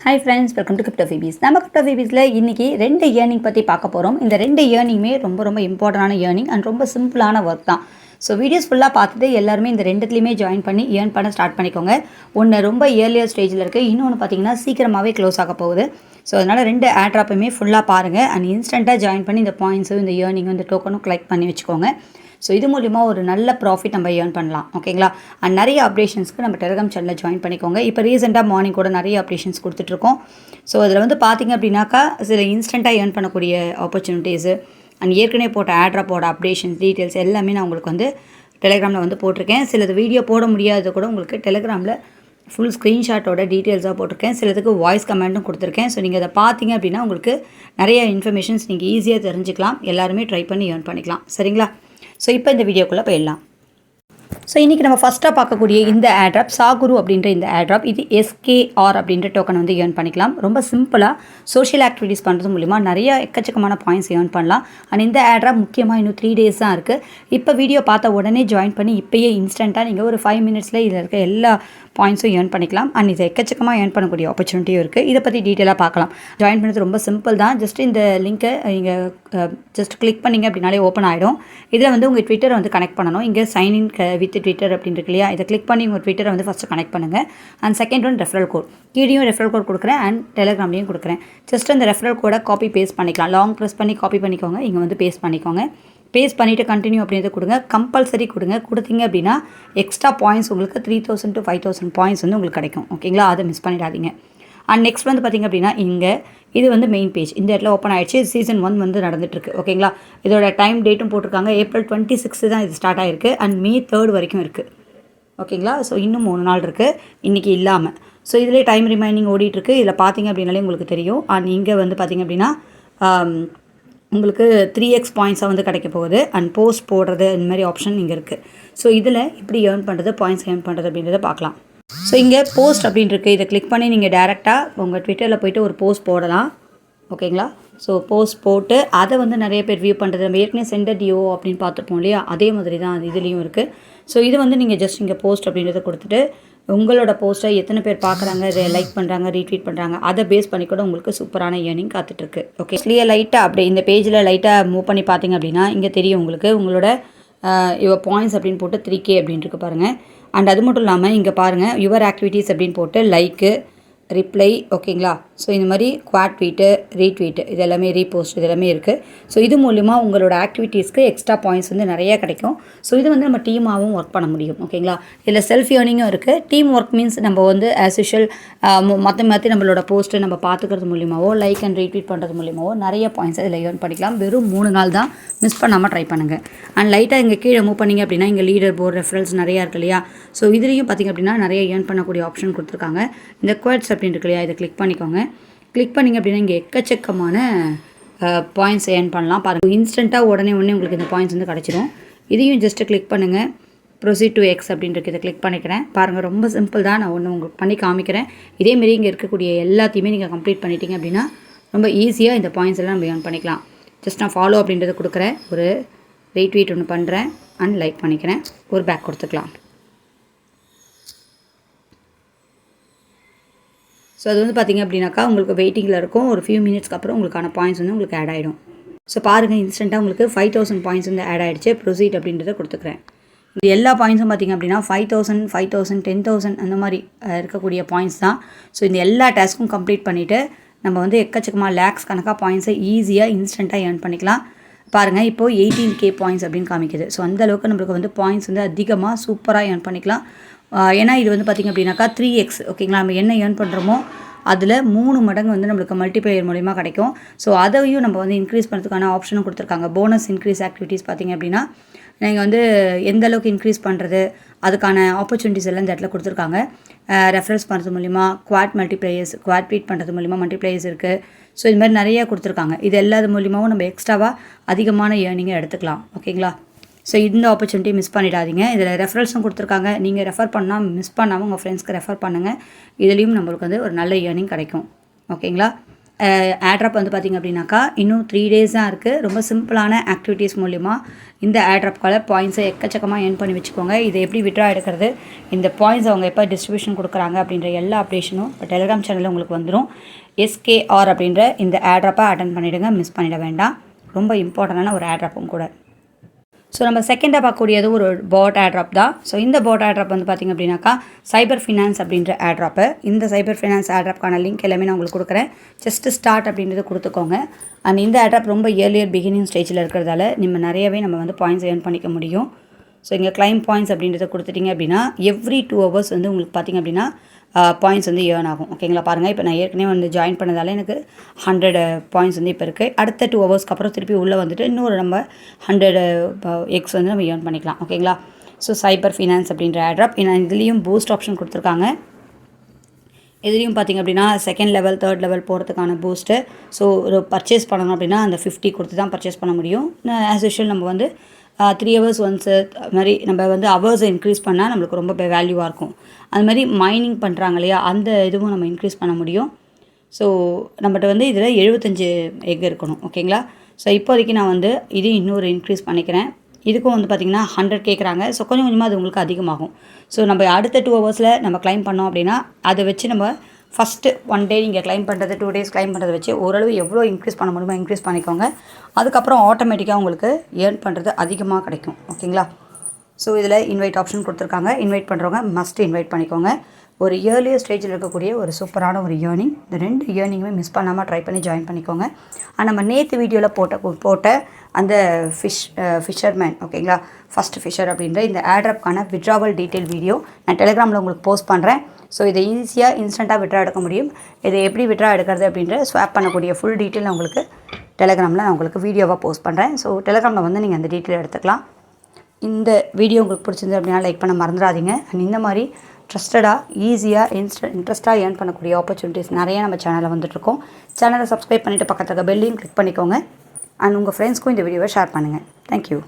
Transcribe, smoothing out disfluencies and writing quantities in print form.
Hi friends, welcome to crypto ஃபீபீஸ். நம்ம crypto ஃபீபீஸில் இன்றைக்கி 2 ஏர்னிங் பற்றி பார்க்க போகிறோம். இந்த 2 ஏர்னிங்குமே ரொம்ப இம்பார்ட்டண்டான ஏர்னிங் அண்ட் ரொம்ப சிம்பிளான ஒர்க் தான். ஸோ வீடியோஸ் ஃபுல்லாக பார்த்துட்டு எல்லாருமே இந்த 2த்துலேயுமே ஜாயின் பண்ணி ஏர்ன் பண்ண ஸ்டார்ட் பண்ணிக்கோங்க. ஒன்று ரொம்ப இயர்லியர் ஸ்டேஜில் இருக்குது, இன்னொன்று பார்த்தீங்கன்னா சீக்கிரமாகவே க்ளோஸ் ஆக போகுது. ஸோ அதனால் 2 ஆட்ராப்பையுமே ஃபுல்லாக பாருங்கள் அண்ட் இன்ஸ்டண்ட்டாக ஜாயின் பண்ணி இந்த பாயிண்ட்ஸும் இந்த ஏர்னிங்கும் இந்த டோக்கனும் கலெக்ட் பண்ணி வச்சுக்கோங்க. ஸோ இது மூலிமா ஒரு நல்ல ப்ராஃபிட் நம்ம ஏர்ன் பண்ணலாம். ஓகேங்களா? அண்ட் நிறைய அப்டேஷன்ஸ்க்கு நம்ம டெலிகிராம் சேனலில் ஜாயின் பண்ணிக்கோங்க. இப்போ ரீசெண்டாக மார்னிங் கூட நிறைய அப்டேஷன்ஸ் கொடுத்துட்ருக்கோம். ஸோ அதில் பார்த்திங்க அப்படின்னாக்கா சில இன்ஸ்டண்ட்டாக ஏர்ன் பண்ணக்கூடிய ஆப்பர்ச்சுனிட்டிஸு அண்ட் ஏற்கனவே போட்ட ஆட்ராப்போட அப்டேஷன்ஸ் டீட்டெயில்ஸ் எல்லாமே நான் உங்களுக்கு டெலிகிராமில் போட்டிருக்கேன். சிலது வீடியோ போட முடியாதது கூட உங்களுக்கு டெலிகிராமில் ஃபுல் ஸ்க்ரீன்ஷாட்டோட டீட்டெயில்ஸாக போட்டிருக்கேன். சிலதுக்கு வாய்ஸ் கமெண்ட்டும் கொடுத்துருக்கேன். ஸோ நீங்கள் அதை பார்த்தீங்க அப்படின்னா உங்களுக்கு நிறைய இன்ஃபர்மேஷன்ஸ் நீங்கள் ஈஸியாக தெரிஞ்சுக்கலாம். எல்லாருமே ட்ரை பண்ணி ஏர்ன் பண்ணிக்கலாம். சரிங்களா? ஸோ இப்போ இந்த வீடியோக்குள்ளே போயிடலாம். ஸோ இன்றைக்கி நம்ம ஃபஸ்ட்டாக பார்க்கக்கூடிய இந்த ஆட்ராப் சாகுரு அப்படின்ற இந்த ஆட்ராப், இது எஸ்கேஆர் அப்படின்ற டோக்கன் ஏர்ன் பண்ணிக்கலாம். ரொம்ப சிம்பிளாக சோஷியல் ஆக்டிவிட்டீஸ் பண்ணுறது மூலிமா நிறைய எக்கச்சக்கமான பாயிண்ட்ஸ் ஏர்ன் பண்ணலாம். அண்ட் இந்த ஆட்ராப் முக்கியமாக இன்னும் 3 days தான் இருக்குது. இப்போ வீடியோ பார்த்த உடனே ஜாயின் பண்ணி இப்போயே இன்ஸ்டண்ட்டாக நீங்கள் ஒரு 5 minutesல இதில் இருக்க எல்லா பாயிண்ட்ஸும் ஏர்ன் பண்ணிக்கலாம். அண்ட் இது எக்கச்சக்கமாக ஏர்ன் பண்ணக்கூடிய ஆப்பர்ச்சுனிட்டியும் இருக்குது. இதை பற்றி டீட்டெயிலாக பார்க்கலாம். ஜாயின் பண்ணுறது ரொம்ப சிம்பிள் தான். ஜஸ்ட் இந்த லிங்க்கை நீங்கள் ஜஸ்ட் கிளிக் பண்ணிங்க அப்படின்னாலே ஓப்பன் ஆகிடும். இதில் உங்கள் ட்விட்டரை கனெக்ட் பண்ணணும். இங்கே சைன்இன் வித் ட்விட்டர் அப்படின்னு இருக்கு இல்லையா, இதை கிளிக் பண்ணி உங்கள் ட்விட்டரை ஃபஸ்ட்டு கனெக்ட் பண்ணுங்கள். அண்ட் செகண்ட் ரெஃபரல் கோட், கீழேயும் ரெஃபரல் கோட் கொடுக்குறேன் அண்ட் டெலிகிராம்லேயும் கொடுக்குறேன். ஜஸ்ட் அந்த ரெஃபரல் கோடை காப்பி பேஸ்ட் பண்ணிக்கலாம். லாங் ப்ரெஸ் பண்ணி காப்பி பண்ணிக்கோங்க. இங்கே பேஸ்ட் பண்ணிக்கோங்க. பேஸ்ட் பண்ணிவிட்டு கண்டினியூ அப்படின்றத கொடுங்க. கம்பல்சரி கொடுத்தீங்க அப்படின்னா எக்ஸ்ட்ரா பாயிண்ட்ஸ் உங்களுக்கு 3000 to 5000 பாயிண்ட்ஸ் உங்களுக்கு கிடைக்கும். ஓகேங்களா? அதை மிஸ் பண்ணிடாதீங்க. அண்ட் நெக்ஸ்ட் பார்த்திங்க அப்படின்னா இங்கே இது மெயின் பேஜ் இந்த இடத்துல ஓப்பன் ஆகிடுச்சு. சீசன் 1 நடந்துகிட்ருக்கு. ஓகேங்களா? இதோட டைம் டேட்டும் போட்டிருக்காங்க. April 26 தான் இது ஸ்டார்ட் ஆகிருக்கு அண்ட் May 3 வரைக்கும் இருக்குது. ஓகேங்களா? ஸோ இன்னும் 3 நாள் இருக்குது இன்றைக்கி இல்லாமல். ஸோ இதிலே டைம் ரிமைனிங் ஓடிட்டுருக்கு. இதில் பார்த்திங்க அப்படின்னாலே உங்களுக்கு தெரியும். அண்ட் இங்கே பார்த்திங்க அப்படின்னா உங்களுக்கு 3x பாயிண்ட்ஸாக கிடைக்க போகுது. அண்ட் போஸ்ட் போடுறது இந்த மாதிரி ஆப்ஷன் இங்கே இருக்குது. ஸோ இதில் இப்படி ஏர்ன் பண்ணுறது, பாயிண்ட்ஸ் ஏர்ன் பண்ணுறது அப்படின்றத பார்க்கலாம். ஸோ இங்கே போஸ்ட் அப்படின்ட்டு இதை கிளிக் பண்ணி நீங்கள் டேரெக்டாக உங்கள் ட்விட்டரில் போய்ட்டு ஒரு போஸ்ட் போடலாம். ஓகேங்களா? ஸோ போஸ்ட் போட்டு அதை நிறைய பேர் வியூ பண்ணுறது, நம்ம ஏற்கனவே சென்டர் டிஓ அப்படின்னு பார்த்துருப்போம் இல்லையா, அதே மாதிரி தான் அது இதுலேயும் இருக்குது. ஸோ இது நீங்கள் ஜஸ்ட் இங்கே போஸ்ட் அப்படின்றத கொடுத்துட்டு உங்களோட போஸ்ட்டை எத்தனை பேர் பார்க்குறாங்க, லைக் பண்ணுறாங்க, ரீட்வீட் பண்ணுறாங்க, அதை பேஸ் பண்ணி கூட உங்களுக்கு சூப்பரான ஏர்னிங் காத்துட்ருக்கு. ஓகே, ஸ்லியாக லைட்டாக அப்படியே இந்த பேஜில் லைட்டாக மூவ் பண்ணி பார்த்தீங்க அப்படின்னா இங்கே தெரியும் உங்களுக்கு உங்களோட பாயிண்ட்ஸ் அப்படின்னு போட்டு 3K அப்படின்ட்டு பாருங்கள். அண்ட் அது மட்டும் இல்லாமல் இங்கே பாருங்கள் யுவர் ஆக்டிவிட்டீஸ் அப்படின்னு போட்டு லைக்கு, ரிப்ளை, ஓகேங்களா? ஸோ இந்த மாதிரி குவாட் ட்வீட்டு, ரீட்வீட்டு, இது எல்லாமே ரீபோஸ்ட், இது எல்லாமே இருக்குது. ஸோ இது மூலிமா உங்களோட ஆக்டிவிட்டீஸ்க்கு எக்ஸ்ட்ரா பாயிண்ட்ஸ் நிறைய கிடைக்கும். ஸோ இது நம்ம டீமாகவும் ஒர்க் பண்ண முடியும். ஓகேங்களா? இதில் செல்ஃப் ஏர்னிங்கும் இருக்குது. டீம் ஒர்க் மீன்ஸ் நம்ம ஆஸ் யூஷுவல் மாற்றி நம்மளோட போஸ்ட்டு நம்ம பார்த்துக்கிறது மூலியமாவோ, லைக் அண்ட் ரீட்வீட் பண்ணுறது மூலியமாவோ நிறைய பாயிண்ட்ஸ் இதில் ஏர்ன் பண்ணிக்கலாம். வெறும் 3 நாள் தான், மிஸ் பண்ணாமல் ட்ரை பண்ணுங்கள். அண்ட் லைட்டாக இங்கே கீழே மூவ் பண்ணிங்க அப்படின்னா இங்கே லீடர் போர்டு, ரெஃபரல்ஸ் நிறையா இருக்கு இல்லையா. ஸோ இதுலேயும் பார்த்திங்க அப்படின்னா நிறைய ஏர்ன் பண்ணக்கூடிய ஆப்ஷன் கொடுத்துருக்காங்க. இந்த குவாட்ஸ் அப்படின்னு இருக்கு இல்லையா, இதை கிளிக் பண்ணிக்கோங்க. கிளிக் பண்ணிங்க அப்படின்னா இங்கே எக்கச்சக்கமான பாயிண்ட்ஸ் ஏர்ன் பண்ணலாம். பாருங்கள், இன்ஸ்டண்ட்டாக உடனே உங்களுக்கு இந்த பாயிண்ட்ஸ் கிடச்சிரும். இதையும் ஜஸ்ட்டு கிளிக் பண்ணுங்கள். ப்ரொசீட் டு எக்ஸ் அப்படின்ட்டு இதை கிளிக் பண்ணிக்கிறேன். பாருங்கள், ரொம்ப சிம்பிள் தான். நான் உங்களுக்கு பண்ணி காமிக்கிறேன். இதேமாரி இங்கே இருக்கக்கூடிய எல்லாத்தையுமே நீங்கள் கம்ப்ளீட் பண்ணிட்டீங்க அப்படின்னா ரொம்ப ஈஸியாக இந்த பாயிண்ட்ஸ் எல்லாம் நம்ம ஏர்ன் பண்ணிக்கலாம். ஜஸ்ட் நான் ஃபாலோ அப்படின்றத கொடுக்குறேன். ஒரு ரீட்வீட் ஒன்று பண்ணுறேன் அண்ட் லைக் பண்ணிக்கிறேன். ஒரு பேக் கொடுத்துக்கலாம். ஸோ அது பார்த்திங்க அப்படின்னாக்கா உங்களுக்கு வெயிட்டிங்கில் இருக்கும். ஒரு ஃபியூ மினிட்ஸ்க்கு அப்புறம் உங்களுக்கான பாயிண்ட்ஸ் உங்களுக்கு ஆட் ஆகிடும். ஸோ பாருங்கள், இன்ஸ்டண்ட்டாக உங்களுக்கு 5000 பாயிண்ட்ஸ் ஆட் ஆகிடுச்சு. ப்ரொசீட் அப்படின்றத கொடுத்துக்கிறேன். இது எல்லா பாயிண்ட்ஸும் பார்த்திங்க அப்படின்னா 5000, 5000, 10,000 அந்த மாதிரி இருக்கக்கூடிய பாயிண்ட்ஸ் தான். ஸோ இந்த எல்லா டாஸ்க்கும் கம்ப்ளீட் பண்ணிவிட்டு நம்ம எக்கச்சக்கமாக லேக்ஸ் கணக்காக பாயிண்ட்ஸை ஈஸியாக இன்ஸ்டண்ட்டாக ஏர்ன் பண்ணிக்கலாம். பாருங்கள், இப்போது 18K பாயிண்ட்ஸ் அப்படின்னு காமிக்குது. ஸோ அந்தளவுக்கு நம்மளுக்கு பாயிண்ட்ஸ் அதிகமாக சூப்பராக ஏர்ன் பண்ணிக்கலாம். ஏன்னா இது பார்த்திங்க அப்படின்னாக்கா 3x. ஓகேங்களா? நம்ம என்ன ஏர்ன் பண்ணுறோமோ அதில் 3 மடங்கு நம்மளுக்கு மல்டிப்ளையர் மூலிமா கிடைக்கும். ஸோ அதையும் நம்ம இன்க்ரீஸ் பண்ணுறதுக்கான ஆப்ஷனும் கொடுத்துருக்காங்க. போனஸ் இன்க்ரீஸ் ஆக்டிவிட்டீஸ் பார்த்திங்க அப்படின்னா நீங்கள் எந்த அளவுக்கு இன்க்ரீஸ் பண்ணுறது அதுக்கான ஆப்பர்ச்சுனிட்டிஸ் எல்லாம் இந்த இடத்துல கொடுத்துருக்காங்க. ரெஃபரன்ஸ் பண்ணுறது மூலிமா குவாட் மல்டிப்ளையர்ஸ், குவாட் ட்வீட் பண்ணுறது மூலிமா மல்டிப்ளையர்ஸ் இருக்குது. ஸோ இது மாதிரி நிறையா கொடுத்துருக்காங்க. இது எல்லாது மூலிமாவும் நம்ம எக்ஸ்ட்ராவாக அதிகமான ஏர்னிங்கை எடுத்துக்கலாம். ஓகேங்களா? ஸோ இந்த ஆப்பர்ச்சுனிட்டி மிஸ் பண்ணிடாதீங்க. இதில் ரெஃபரல்ஸும் கொடுத்துருக்காங்க. நீங்கள் ரெஃபர் பண்ணால் மிஸ் பண்ணாமல் உங்கள் ஃப்ரெண்ட்ஸ்க்கு ரெஃபர் பண்ணுங்கள். இதுலேயும் நம்மளுக்கு ஒரு நல்ல ஏர்னிங் கிடைக்கும். ஓகேங்களா? ஏர்ட்ராப் வந்து பார்த்திங்க அப்படின்னாக்கா இன்னும் 3 days தான் இருக்குது. ரொம்ப சிம்பிளான ஆக்டிவிட்டீஸ் மூலிமா இந்த ஏர்ட்ராப்கால பாயிண்ட்ஸை எக்கச்சக்கமாக ஏர்ன் பண்ணி வச்சுக்கோங்க. இதை எப்படி விட்ரா எடுக்கிறது, இந்த பாயிண்ட்ஸ் அவங்க எப்போ டிஸ்ட்ரிபியூஷன் கொடுக்குறாங்க அப்படின்ற எல்லா அப்டேஷனும் இப்போ டெலிகிராம் சேனலில் உங்களுக்கு வந்துடும். SKR அப்படின்ற இந்த ஏர்ட்ராப்பை அட்டன் பண்ணிவிடுங்க, மிஸ் பண்ணிட வேண்டாம். ரொம்ப இம்பார்ட்டண்டான ஒரு ஏர்ட்ராப்பும் கூட. ஸோ நம்ம செகண்டாக பார்க்கக்கூடியது ஒரு பாட் ஏர்ட்ராப் தான். ஸோ இந்த பாட் ஏர்ட்ராப் வந்து பார்த்திங்க அப்படின்னாக்கா சைபர் ஃபினான்ஸ் அப்படின்ற ஏர்ட்ராப்பு. இந்த சைபர் ஃபினான்ஸ் ஏர்ட்ராப்கான லிங்க் எல்லாமே நான் உங்களுக்கு கொடுக்குறேன். ஜஸ்ட் ஸ்டார்ட் அப்படின்றது கொடுத்துக்கோங்க. அண்ட் இந்த ஏர்ட்ராப் ரொம்ப இயர்லியர் பிகினிங் ஸ்டேஜில் இருக்கிறதால நிறையவே நம்ம வந்து பாயிண்ட்ஸ் ஏர்ன் பண்ணிக்க முடியும். ஸோ இங்கே கிளைம் பாயிண்ட்ஸ் அப்படின்றத கொடுத்துட்டிங்க அப்படின்னா எவ்ரி 2 hours வந்து உங்களுக்கு பார்த்திங்க அப்படின்னா பாயிண்ட்ஸ் வந்து ஏர்ன் ஆகும். ஓகேங்களா, பாருங்கள் இப்போ நான் ஏற்கனவே வந்து ஜாயின் பண்ணதால் எனக்கு 100 பாயிண்ட்ஸ் வந்து இப்போ இருக்குது. அடுத்த 2 hours அப்புறம் திருப்பி உள்ளே வந்துட்டு இன்னொரு நம்ம 100 எக்ஸ் வந்து நம்ம ஏர்ன் பண்ணிக்கலாம். ஓகேங்களா, ஸோ சைபர் ஃபினான்ஸ் அப்படின்ற ஏர்ட்ராப். இதுலேயும் பூஸ்ட் ஆப்ஷன் கொடுத்துருக்காங்க. இதுலேயும் பார்த்திங்க அப்படின்னா 2nd level 3rd level போகிறதுக்கான பூஸ்ட்டு. ஸோ ஒரு பர்ச்சேஸ் பண்ணணும் அப்படின்னா அந்த 50 கொடுத்து தான் பர்ச்சேஸ் பண்ண முடியும். ஆஸ் யூஷுவல் நம்ம வந்து 3 hours ஒன்ஸு அது மாதிரி நம்ம வந்து ஹவர்ஸை இன்க்ரீஸ் பண்ணால் நம்மளுக்கு ரொம்ப வேல்யூவாக இருக்கும். அது மாதிரி மைனிங் பண்ணுறாங்க இல்லையா, அந்த இதுவும் நம்ம இன்க்ரீஸ் பண்ண முடியும். ஸோ நம்மகிட்ட வந்து இதில் 75 எக் இருக்கணும். ஓகேங்களா, ஸோ இப்போதைக்கு நான் வந்து இது இன்னொரு இன்க்ரீஸ் பண்ணிக்கிறேன். இதுக்கும் வந்து பார்த்திங்கன்னா 100 கேட்குறாங்க. ஸோ கொஞ்சம் கொஞ்சமாக அது உங்களுக்கு அதிகமாகும். ஸோ நம்ம அடுத்த 2 hours நம்ம கிளைம் பண்ணோம் அப்படின்னா அதை வச்சு நம்ம ஃபஸ்ட்டு 1 day நீங்கள் கிளைம் பண்ணுறது 2 days கிளைம் பண்ணுறதை வச்சு ஓரளவு எவ்வளோ இன்க்ரீஸ் பண்ண முடியுமோ இன்க்ரீஸ் பண்ணிக்கோங்க. அதுக்கப்புறம் ஆட்டோமேட்டிக்காக உங்களுக்கு ஏர்ன் பண்ணுறது அதிகமாக கிடைக்கும். ஓகேங்களா, ஸோ இதில் இன்வைட் ஆப்ஷன் கொடுத்துருக்காங்க. இன்வைட் பண்ணுறவங்க மஸ்ட் இன்வைட் பண்ணிக்கோங்க. ஒரு இயர்லியர் ஸ்டேஜில் இருக்கக்கூடிய ஒரு சூப்பரான ஒரு ஏர்னிங். இந்த 2 ஏர்னிங்குமே மிஸ் பண்ணாமல் ட்ரை பண்ணி ஜாயின் பண்ணிக்கோங்க. நம்ம நேற்று வீடியோவில் போட்ட அந்த ஃபிஷர்மேன், ஓகேங்களா, ஃபஸ்ட் ஃபிஷர் அப்படின்ற இந்த ஏர்ட்ராப்கான விட்ராவல் டீட்டெயில் வீடியோ நான் டெலிகிராமில் உங்களுக்கு போஸ்ட் பண்ணுறேன். ஸோ இதை ஈஸியாக இன்ஸ்டண்ட்டாக விட்ரா எடுக்க முடியும். இதை எப்படி விட்ரா எடுக்கிறது அப்படின்ற ஸ்வாப் பண்ணக்கூடிய ஃபுல் டீட்டெயில் நான் உங்களுக்கு டெலிகிராமில் நான் உங்களுக்கு வீடியோவாக போஸ்ட் பண்ணுறேன். ஸோ டெலிகிராமில் வந்து நீங்கள் அந்த டீட்டெயில் எடுத்துக்கலாம். இந்த வீடியோ உங்களுக்கு பிடிச்சிருந்து அப்படின்னா லைக் பண்ண மறந்துடாதீங்க. அண்ட் இந்த மாதிரி ட்ரஸ்டடாக ஈஸியாக இன்ட்ரெஸ்ட்டாக ஏர்ன் பண்ணக்கூடிய ஆப்பர்ச்சுனிட்டிஸ் நிறைய நம்ம சேனலில் வந்துட்டுருக்கோம். சேனலை சப்ஸ்கிரைப் பண்ணிவிட்டு பக்கத்தில் பெல்லையும் கிளிக் பண்ணிக்கோங்க. அண்ட் உங்கள் ஃப்ரெண்ட்ஸ்க்கும் இந்த வீடியோவை ஷேர் பண்ணுங்கள். தேங்க்யூ.